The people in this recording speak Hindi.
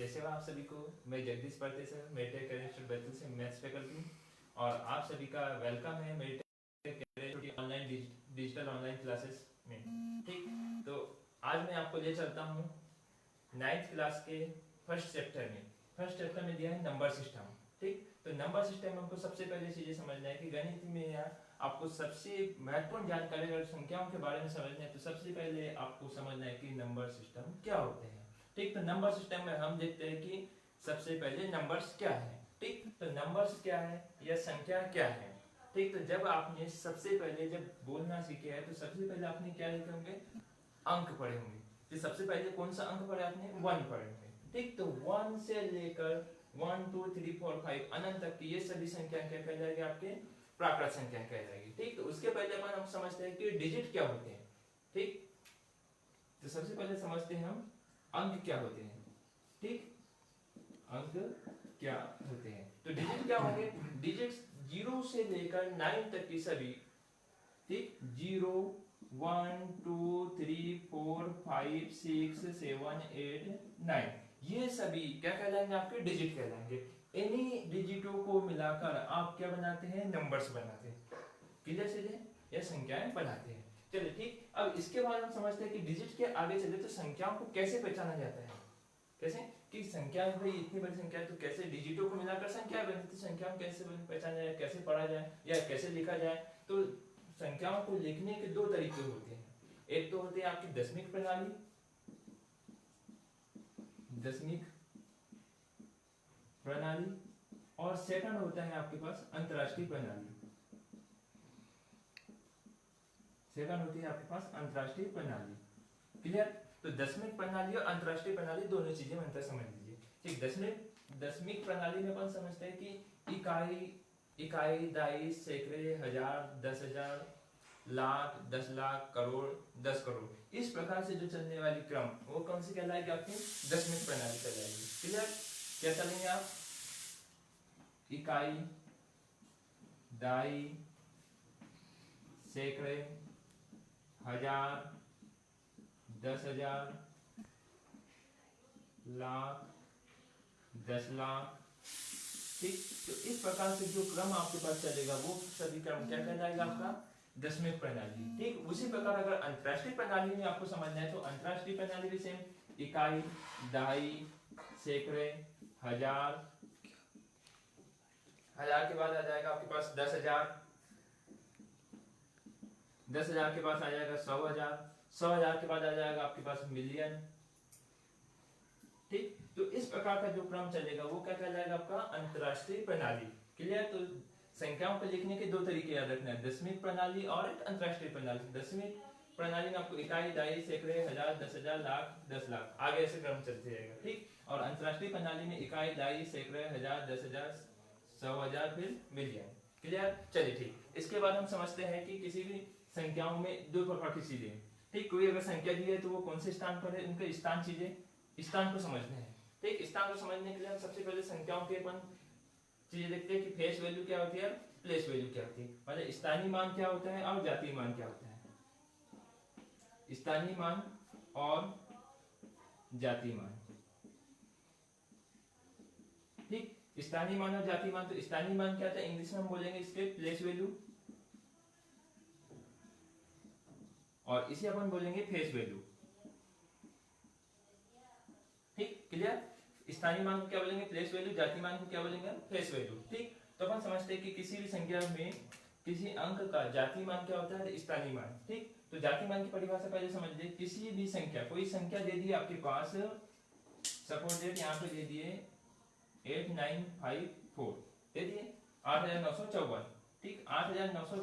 जैसे आप सभी को मैं Jagdish Patil sir Meditech career Betul से मैथ्स फैकल्टी हूँ और आप सभी का वेलकम है Meditech career online digital online classes में। ठीक, तो आज मैं आपको ले चलता हूँ 9th क्लास के फर्स्ट चैप्टर में दिया है नंबर सिस्टम। ठीक, तो नंबर सिस्टम में हमको सबसे पहले चीजें समझना है कि गणित में आपको सबसे महत्वपूर्ण जानकारी अगर संख्याओं के बारे में समझना है तो सबसे पहले आपको समझना है कि नंबर सिस्टम क्या होते हैं। ठीक, तो नंबर सिस्टम में हम देखते हैं कि सबसे पहले नंबर्स क्या है। ठीक, तो नंबर्स क्या है या संख्या क्या है। ठीक, तो जब आपने सबसे पहले जब बोलना सीखे है तो सबसे पहले आपने क्या लिखे होंगे, अंक पढ़े होंगे। तो सबसे पहले कौन सा अंक पढ़े आपने, 1 पढ़े होंगे। ठीक, तो 1 से लेकर 1 2 3 4 5 अनंत तक की ये सभी संख्या क्या कहलाएगी, आपके प्राकृत संख्या कहलाएगी। ठीक, तो उसके पहले हम समझते हैं कि डिजिट क्या होते हैं। ठीक, तो सबसे पहले समझते हैं हम अंक क्या होते हैं। ठीक, अंक क्या होते हैं, तो डिजिट क्या होंगे, डिजिट्स 0 से लेकर 9 तक की सभी। ठीक, 0 1 2 3 4 5 6 7 8 9 ये सभी क्या कहलाएंगे, आपके डिजिट कहलाएंगे। इन्हीं डिजिटों को मिलाकर आप क्या बनाते हैं, नंबर्स बनाते हैं। क्लियर चीजें, या संख्याएं बनाते हैं। चलिए ठीक, अब इसके बाद हम समझते हैं कि डिजिट के आगे चले तो संख्याओं को कैसे पहचाना जाता है। कैसे कि संख्या भाई इतनी बड़ी संख्या है तो कैसे डिजिटों को मिलाकर संख्या बनती, तो संख्याओं कैसे पहचाना जाए, कैसे पढ़ा जाए या कैसे लिखा जाए। तो संख्याओं को लिखने के दो तरीके होते हैं। एक तो होते हैं आपकी दशमिक प्रणाली, और सेकंड होता है आपके पास अंतरराष्ट्रीय प्रणाली। क्लियर, तो दशमिक प्रणाली और अंतरराष्ट्रीय प्रणाली दोनों चीजें अंतर समझ लीजिए। ठीक, दशमिक प्रणाली में अपन समझते हैं कि इकाई दाई सैकड़े हजार 10,000 लाख 10 लाख करोड़ 10 करोड़ इस प्रकार से जो चलने वाली क्रम वो कौन सी कहलाएगी, आपकी दशमिक प्रणाली कहलाएगी। क्लियर, क्या चलेंगे आप, इकाई दाई सैकड़े हजार 10,000 लाख 10 लाख। ठीक, तो इस प्रकार से जो क्रम आपके पास चलेगा वो सभी क्रम क्या कहलाएगा, आपका दशमिक प्रणाली। ठीक, उसी प्रकार अगर अंतरराष्ट्रीय प्रणाली में आपको समझना है तो अंतरराष्ट्रीय प्रणाली भी सेम, इकाई दहाई सैकड़े हजार, हजार के बाद आ जाएगा आपके पास 10,000, 10,000 के पास आ जाएगा 100,000, 100,000 के बाद आ जाएगा आपके पास मिलियन। ठीक, तो इस प्रकार का जो क्रम चलेगा वो क्या कहलाएगा, आपका अंतरराष्ट्रीय प्रणाली। क्लियर, तो संख्याओं को लिखने के दो तरीके याद रखना है, दशमिक प्रणाली और अंतरराष्ट्रीय प्रणाली। दशमिक प्रणाली में आपको इकाई दाई सैकड़े हजार 10,000 लाख 10 लाख आगे ऐसे क्रम चलते रहेगा। ठीक, और अंतरराष्ट्रीय प्रणाली में इकाई दाई सैकड़े हजार 10,000 100,000 फिर मिलियन। क्लियर, चलिए ठीक, इसके बाद हम समझते हैं कि किसी भी संख्याओं में दो प्रकार की चीजें। ठीक, कोई अगर संख्या दी है तो वो कौन से स्थान पर है, उनके स्थान स्थान को समझने हैं। ठीक, स्थान को समझने के लिए हम सबसे पहले संख्याओं के अपन चीजें देखते हैं कि फेस वैल्यू क्या होती है, प्लेस वैल्यू क्या होती है, मतलब स्थानीय मान क्या होता है और जातीय मान क्या होता है। स्थानीय मान और जातीय मान। ठीक, स्थानीय मान और जातीय मान, तो स्थानीय मान क्या था, इंग्लिश में हम बोलेंगे इसके प्लेस वैल्यू, और इसे अपन बोलेंगे फेस वैल्यू। ठीक, क्लियर, स्थानीय मान को क्या बोलेंगे, प्लेस वैल्यू, जातीय मान को क्या बोलेंगे, फेस वैल्यू। ठीक, तो अपन समझते हैं कि किसी भी संख्या में किसी अंक का जातीय मान क्या होता है, स्थानीय मान। ठीक, तो जातीय मान की परिभाषा पहले समझ लीजिए, किसी भी संख्या, कोई संख्या दे दी आपके पास, सपोज डेट यहाँ पे दे दिए 8954 दे दिए 8,954। ठीक, 8,954